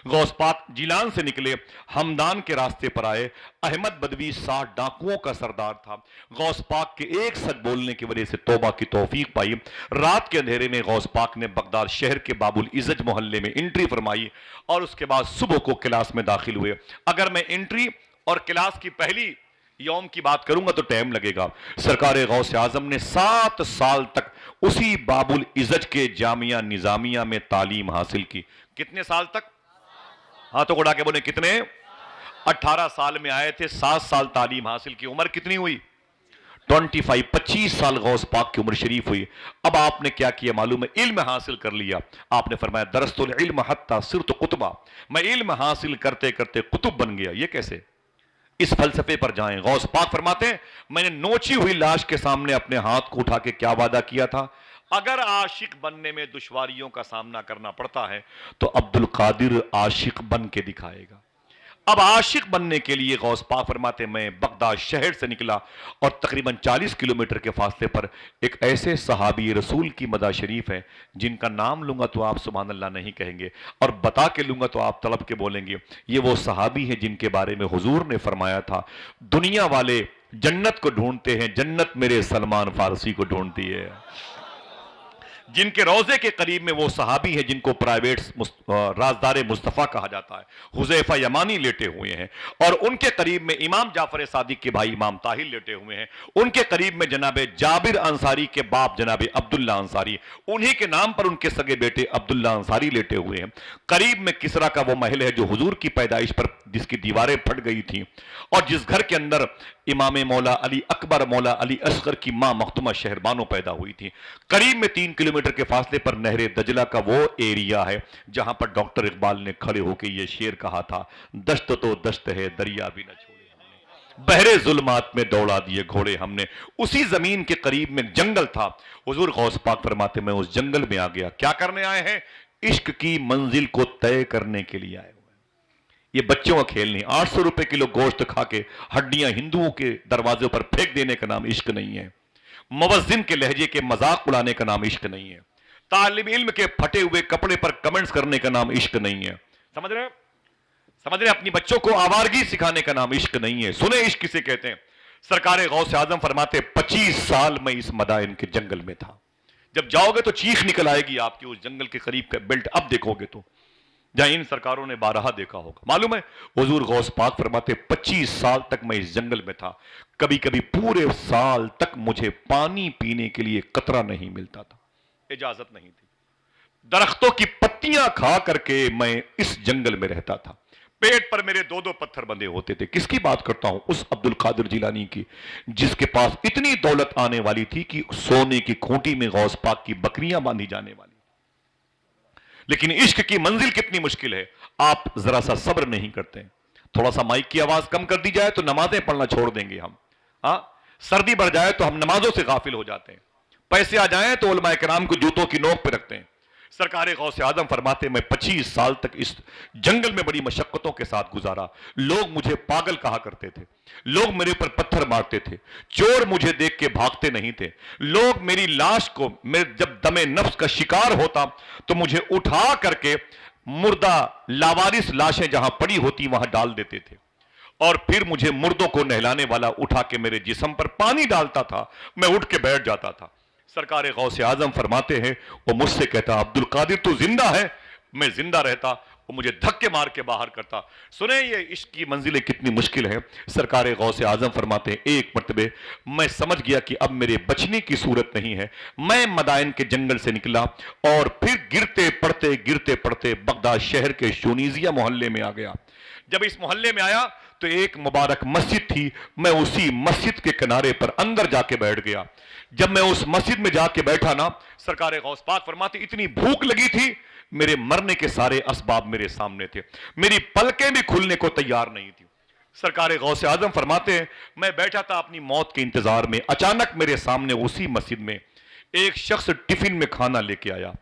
गौस पाक जिलान से निकले, हमदान के रास्ते पर आए। अहमद बदवी 60 डाकुओं का सरदार था। गौस पाक के एक सच बोलने की वजह से तौबा की तौफीक पाई। रात के अंधेरे में गौस पाक ने बगदाद शहर के बाबुल इज्जत मोहल्ले में एंट्री फरमाई और उसके बाद सुबह को क्लास में दाखिल हुए। अगर मैं एंट्री और क्लास की पहली यौम की बात करूंगा तो टाइम लगेगा। सरकार गौस आजम ने 7 साल तक उसी बाबुल इज्जत के जामिया निजामिया में तालीम हासिल की। कितने साल तक? हाथों को उड़ा के बोले कितने? 18 साल में आए थे, 7 साल तालीम हासिल की। उम्र कितनी हुई? 25 साल गौस पाक की उम्र शरीफ हुई। अब आपने क्या किया मालूम है? इल्म हासिल कर लिया। आपने फरमाया दरस्तुल इल्म हत्ता सिरत कुतुबा, मैं इल्म हासिल करते करते कुतुब बन गया। ये कैसे? इस फलसफे पर जाएं। गौस पाक फरमाते हैं मैंने नोची हुई लाश के सामने अपने हाथ को उठा के क्या वादा किया था? अगर आशिक बनने में दुश्वारियों का सामना करना पड़ता है तो अब्दुल कादिर आशिक बन के दिखाएगा। अब आशिक बनने के लिए गौस पाक फरमाते मैं बगदाद शहर से निकला और तकरीबन 40 किलोमीटर के फासले पर एक ऐसे सहाबी रसूल की मदा शरीफ है जिनका नाम लूंगा तो आप सुभान अल्लाह नहीं कहेंगे और बता के लूंगा तो आप तलब के बोलेंगे। ये वो सहाबी है जिनके बारे में हुजूर ने फरमाया था दुनिया वाले जन्नत को ढूंढते हैं, जन्नत मेरे सलमान फारसी को ढूंढती है। जिनके रोजे के करीब में वो सहाबी है जिनको प्राइवेट राजदार मुस्तफ़ा कहा जाता है, हुज़ैफा यमानी लेटे हुए हैं। और उनके करीब में इमाम जाफर सादिक के भाई इमाम ताहिर लेटे हुए हैं। उनके करीब में जनाबे जाबिर अंसारी के बाप जनाबे अब्दुल्ला अंसारी, उन्हीं के नाम पर उनके सगे बेटे अब्दुल्ला अंसारी लेटे हुए हैं। करीब में किसरा का वो महल है जो हुजूर की पैदाइश पर जिसकी दीवारें फट गई थी और जिस घर के अंदर इमाम मौला अली अकबर मौला अली असगर की मां मखदुमा शहरबानो पैदा हुई थी। करीब में 3 किलोमीटर के फासले पर नहरे दजला का वो एरिया है जहां पर डॉक्टर इकबाल ने खड़े होकर ये शेर कहा था दश्त तो दश्त है दरिया भी न छोड़े हमने, बहरे जुल्मात में दौड़ा दिए घोड़े हमने। उसी जमीन के करीब में जंगल था। हुजूर गौस पाक फरमाते मैं उस जंगल में आ गया। क्या करने आए हैं? इश्क की मंजिल को तय करने के लिए आए। ये बच्चों का खेल नहीं। 800 रुपए किलो गोश्त खा के हड्डियां हिंदुओं के दरवाजे पर फेंक देने का नाम इश्क नहीं है। मुवज्जिन के लहजे के मजाक उड़ाने का नाम इश्क नहीं है। तालिब इल्म के फटे हुए कपड़े पर कमेंट्स करने का नाम इश्क नहीं है। समझ रहे? समझ रहे? अपनी बच्चों को आवारगी सिखाने का नाम इश्क नहीं है। सुने इश्क किसे कहते हैं? सरकार गौस आजम फरमाते 25 साल में इस मदाइन के जंगल में था। जब जाओगे तो चीख निकल आएगी आपकी उस जंगल के करीब का बेल्ट। अब देखोगे तो जहां इन सरकारों ने 12 देखा होगा। मालूम है हुजूर गौस पाक फरमाते 25 साल तक मैं इस जंगल में था। कभी कभी पूरे साल तक मुझे पानी पीने के लिए कतरा नहीं मिलता था, इजाजत नहीं थी। दरख्तों की पत्तियां खा करके मैं इस जंगल में रहता था। पेट पर मेरे 2-2 पत्थर बंधे होते थे। किसकी बात करता हूं? उस अब्दुल कादिर जिलानी की जिसके पास इतनी दौलत आने वाली थी कि सोने की खूंटी में गौस पाक की बकरियां बांधी जाने वाली। लेकिन इश्क की मंजिल कितनी मुश्किल है। आप जरा सा सब्र नहीं करते। थोड़ा सा माइक की आवाज कम कर दी जाए तो नमाजें पढ़ना छोड़ देंगे हम। सर्दी बढ़ जाए तो हम नमाजों से गाफिल हो जाते हैं। पैसे आ जाएं तो उलमाए किराम को जूतों की नोक पे रखते हैं। सरकार गौस आजम फरमाते मैं 25 साल तक इस जंगल में बड़ी मशक्कतों के साथ गुजारा। लोग मुझे पागल कहा करते थे, लोग मेरे ऊपर पत्थर मारते थे, चोर मुझे देख के भागते नहीं थे। लोग मेरी लाश को जब दमे नफ्स का शिकार होता तो मुझे उठा करके मुर्दा लावारिस लाशें जहां पड़ी होती वहां डाल देते थे और फिर मुझे मुर्दों को नहलाने वाला उठा के मेरे जिस्म पर पानी डालता था। मैं उठ के बैठ जाता था। सरकार गौस आजम फरमाते हैं वो मुझसे कहता अब्दुल कादिर तू जिंदा है? मैं जिंदा रहता। वो मुझे धक्के मार के बाहर करता। सुने ये इश्क की मंजिलें कितनी मुश्किल है। सरकार गौस आजम फरमाते हैं एक मरतबे मैं समझ गया कि अब मेरे बचने की सूरत नहीं है। मैं मदाइन के जंगल से निकला और फिर गिरते पड़ते बगदाद शहर के शूनीजिया मोहल्ले में आ गया। जब इस मोहल्ले में आया तो एक मुबारक मस्जिद थी। मैं उसी मस्जिद के किनारे पर अंदर जाके बैठ गया। जब मैं उस मस्जिद में जाके बैठा ना, सरकार गौस पाक फरमाते इतनी भूख लगी थी, मेरे मरने के सारे असबाब मेरे सामने थे, मेरी पलकें भी खुलने को तैयार नहीं थी। सरकार गौस आजम फरमाते हैं मैं बैठा था अपनी मौत के इंतजार में। अचानक मेरे सामने उसी मस्जिद में एक शख्स टिफिन में खाना लेके आया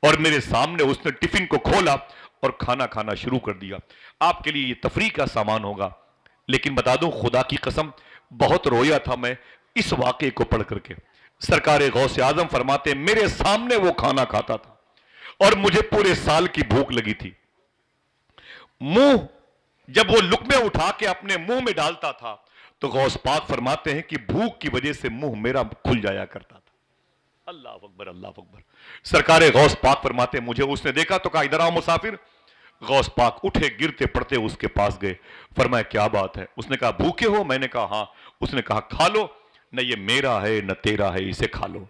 और मेरे सामने उसने टिफिन को खोला और खाना खाना शुरू कर दिया। आपके लिए ये तफरीह का सामान होगा, लेकिन बता दूं खुदा की कसम बहुत रोया था मैं इस वाक़े को पढ़ करके। सरकार गौस आजम फरमाते मेरे सामने वो खाना खाता था और मुझे पूरे साल की भूख लगी थी। मुंह जब वो लुकमे उठा के अपने मुंह में डालता था तो गौस पाक फरमाते हैं कि भूख की वजह से मुंह मेरा खुल जाया करता था। अल्लाह अकबर, अल्लाह अकबर। सरकारे गौस पाक फरमाते हैं, मुझे उसने देखा तो कहा, इधर आओ मुसाफिर। गौस पाक उठे, गिरते पड़ते उसके पास गए। फरमाया, क्या बात है? उसने कहा, भूखे हो? मैंने कहा, हाँ। उसने कहा, खा लो, न ये मेरा है न तेरा है, इसे खा लो।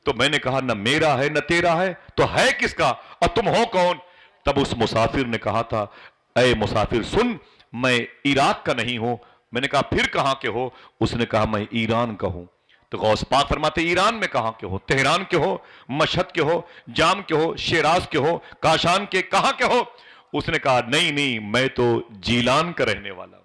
तो मैंने कहा, न मेरा है न तेरा है, तो है किसका और तुम हो कौन? तब उस मुसाफिर ने कहा था, ऐ मुसाफिर सुन, मैं इराक का नहीं हूं। मैंने कहा, फिर कहां के हो? उसने कहा, मैं ईरान का हूं। तो गौस पाक फरमाते, ईरान में कहां के हो? तेहरान के हो, मशहद के हो, जाम के हो, शिराज के हो, काशान के, कहां के हो? उसने कहा, नहीं नहीं, मैं तो जीलान का रहने वाला हूं।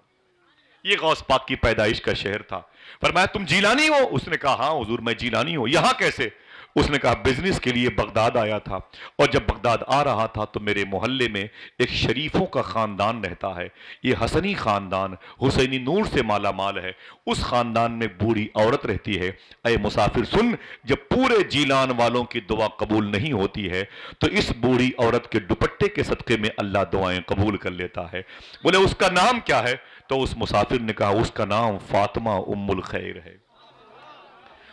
ये गौस पाक की पैदाइश का शहर था। फरमाया, तुम जीलानी हो? उसने कहा, हाँ हुजूर, मैं जीलानी हूं। यहां कैसे? उसने कहा, बिजनेस के लिए बगदाद आया था, और जब बगदाद आ रहा था तो मेरे मोहल्ले में एक शरीफों का खानदान रहता है। ये हसनी खानदान हुसैनी नूर से माला माल है। उस खानदान में बूढ़ी औरत रहती है। ऐ मुसाफिर सुन, जब पूरे जीलान वालों की दुआ कबूल नहीं होती है तो इस बूढ़ी औरत के दुपट्टे के सदके में अल्लाह दुआएं कबूल कर लेता है। बोले, उसका नाम क्या है? तो उस मुसाफिर ने कहा, उसका नाम फातिमा उम्मुल खैर है।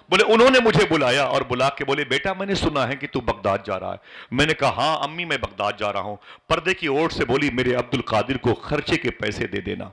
बोले, उन्होंने मुझे बुलाया और बुला के बोले, बेटा मैंने सुना है कि तू बगदाद जा रहा है। मैंने कहा, हाँ अम्मी, मैं बगदाद जा रहा हूं। पर्दे की ओर से बोली, मेरे अब्दुल कादिर को खर्चे के पैसे दे देना,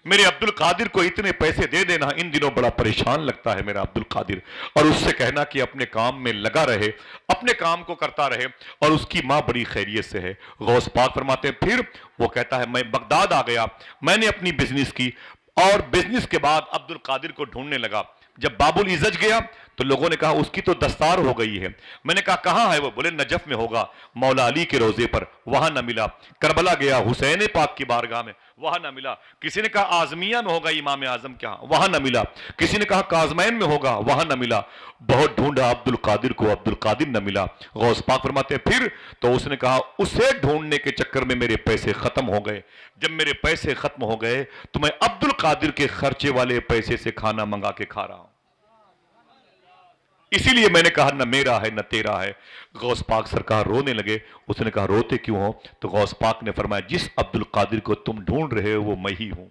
मेरे अब्दुल कादिर को इतने पैसे दे देना, इन दिनों बड़ा परेशान लगता है मेरा अब्दुल कादिर, और उससे कहना कि अपने काम में लगा रहे, अपने काम को करता रहे, और उसकी मां बड़ी खैरियत से है। गौस पाक फरमाते हैं, फिर वो कहता है, मैं बगदाद आ गया, मैंने अपनी बिजनेस की, और बिजनेस के बाद अब्दुल कादिर को ढूंढने लगा। जब बाबुल इजज गया तो लोगों ने कहा, उसकी तो दस्तार हो गई है। मैंने कहा, कहां है वो? बोले, नजफ में होगा, मौला अली के रोजे पर, वहां ना मिला। करबला गया, हुसैन पाक की बारगाह में, वहां ना मिला। किसी ने कहा आजमिया में होगा, इमाम आजम के यहां, वहां ना मिला। किसी ने कहा काजमैन में होगा, वहां ना मिला। बहुत ढूंढा अब्दुल कादिर को, अब्दुल कादिर न मिला। गौस पाक फरमाते हैं, फिर तो उसने कहा, उसे ढूंढने के चक्कर में मेरे पैसे खत्म हो गए। जब मेरे पैसे खत्म हो गए तो मैं अब्दुल कादिर के खर्चे वाले पैसे से खाना मंगा के खा रहा हूं। इसीलिए मैंने कहा, न मेरा है न तेरा है। गौस पाक सरकार रोने लगे। उसने कहा, रोते क्यों हो? तो गौस पाक ने फरमाया, जिस अब्दुल कादिर को तुम ढूंढ रहे हो वो मैं ही हूं।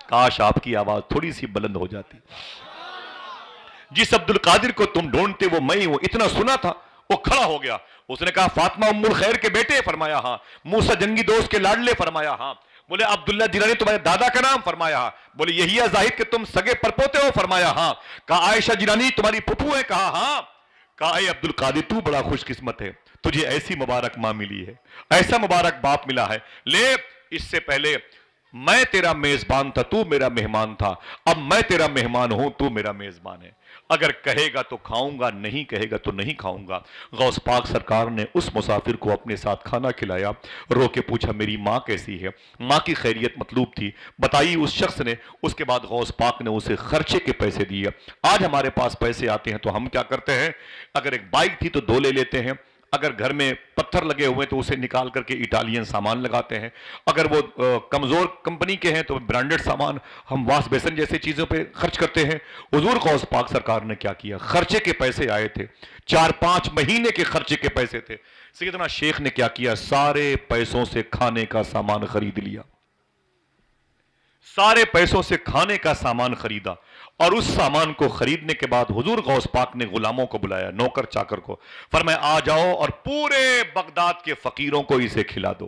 काश आपकी आवाज थोड़ी सी बुलंद हो जाती। जिस अब्दुल कादिर को तुम ढूंढते वो मैं ही हूं। इतना सुना था, वो खड़ा हो गया। उसने कहा, फातिमा उम्मुल खैर के बेटे? फरमाया, हाँ। मूसा जंगी दोस्त के लाडले? फरमाया, हाँ। बोले, अब्दुल्ला जिलानी तुम्हारे दादा का नाम? फरमाया, हाँ। बोले, यही है जाहिद के तुम सगे परपोते हो? फरमाया, हाँ। कहा, आयशा जिलानी तुम्हारी फुफू है? कहा, हाँ। कहा, ऐ अब्दुल कादिर, तू बड़ा खुशकिस्मत है, तुझे ऐसी मुबारक मां मिली है, ऐसा मुबारक बाप मिला है। ले, इससे पहले मैं तेरा मेजबान था, तू मेरा मेहमान था, अब मैं तेरा मेहमान हूं, तू मेरा मेजबान है। अगर कहेगा तो खाऊंगा, नहीं कहेगा तो नहीं खाऊंगा। गौस पाक सरकार ने उस मुसाफिर को अपने साथ खाना खिलाया। रो के पूछा, मेरी माँ कैसी है? माँ की खैरियत मतलूब थी, बताई उस शख्स ने। उसके बाद गौस पाक ने उसे खर्चे के पैसे दिए। आज हमारे पास पैसे आते हैं तो हम क्या करते हैं, अगर एक बाइक थी तो दो ले लेते हैं, अगर घर में पत्थर लगे हुए तो उसे निकाल करके इटालियन सामान लगाते हैं, अगर वो कमजोर कंपनी के हैं तो ब्रांडेड सामान हम वाश बेसन जैसे चीजों पे खर्च करते हैं। हुजूर गौस पाक सरकार ने क्या किया, खर्चे के पैसे आए थे, 4-5 महीने के खर्चे के पैसे थे। सैयदना शेख ने क्या किया, सारे पैसों से खाने का सामान खरीद लिया, सारे पैसों से खाने का सामान खरीदा, और उस सामान को खरीदने के बाद हुजूर गौस पाक ने गुलामों को बुलाया, नौकर चाकर को, फरमाया, आ जाओ और पूरे बगदाद के फकीरों को इसे खिला दो,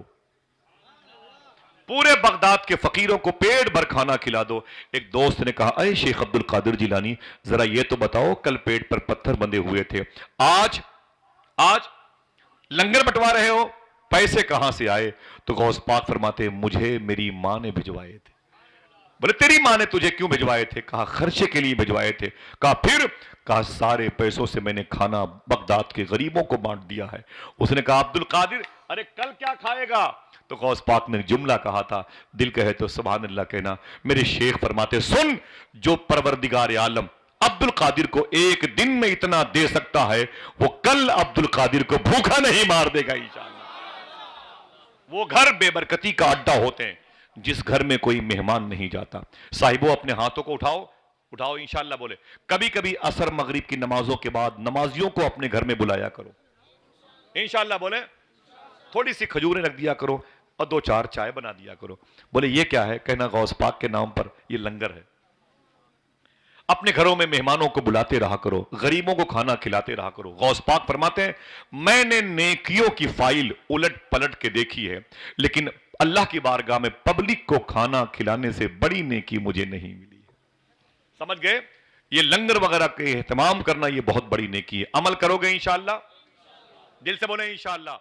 पूरे बगदाद के फकीरों को पेट भर खाना खिला दो। एक दोस्त ने कहा, अरे शेख अब्दुल कादिर जिलानी, जरा ये तो बताओ, कल पेट पर पत्थर बंधे हुए थे, आज लंगर बंटवा रहे हो, पैसे कहां से आए? तो गौस पाक फरमाते, मुझे मेरी मां ने भिजवाए थे। बोले, तेरी मां ने तुझे क्यों भिजवाए थे? कहा, खर्चे के लिए भिजवाए थे। कहा, फिर? कहा, सारे पैसों से मैंने खाना बगदाद के गरीबों को बांट दिया है। उसने कहा, अब्दुल कादिर, अरे कल क्या खाएगा? तो गौस पाक ने जुमला कहा था, दिल कहे तो सुभान अल्लाह कहना। मेरे शेख फरमाते, सुन, जो परवरदिगार आलम अब्दुल कादिर को एक दिन में इतना दे सकता है, वो कल अब्दुल कादिर को भूखा नहीं मार देगा इंशाअल्लाह। वो घर बेबरकती का अड्डा होते हैं जिस घर में कोई मेहमान नहीं जाता। साहिबों, अपने हाथों को उठाओ इंशाअल्लाह बोले। कभी कभी असर मगरिब की नमाजों के बाद नमाजियों को अपने घर में बुलाया करो, इंशाअल्लाह बोले। थोड़ी सी खजूरें रख दिया करो, اور 2-4 چائے بنا دیا کرو. بولے یہ کیا ہے؟ کہنا غوث پاک کے نام پر یہ لنگر ہے. اپنے گھروں میں مہمانوں کو بلاتے رہا کرو، غریبوں کو کھانا کھلاتے رہا کرو. غوث پاک فرماتے ہیں میں نے نیکیوں کی فائل الٹ پلٹ کے دیکھی ہے، لیکن اللہ کی بارگاہ میں پبلک کو کھانا کھلانے سے بڑی نیکی مجھے نہیں ملی. سمجھ گئے؟ یہ لنگر وغیرہ کے اہتمام کرنا یہ بہت بڑی نیکی ہے. عمل کرو گے انشاءاللہ؟ دل سے بولیں انشاءاللہ.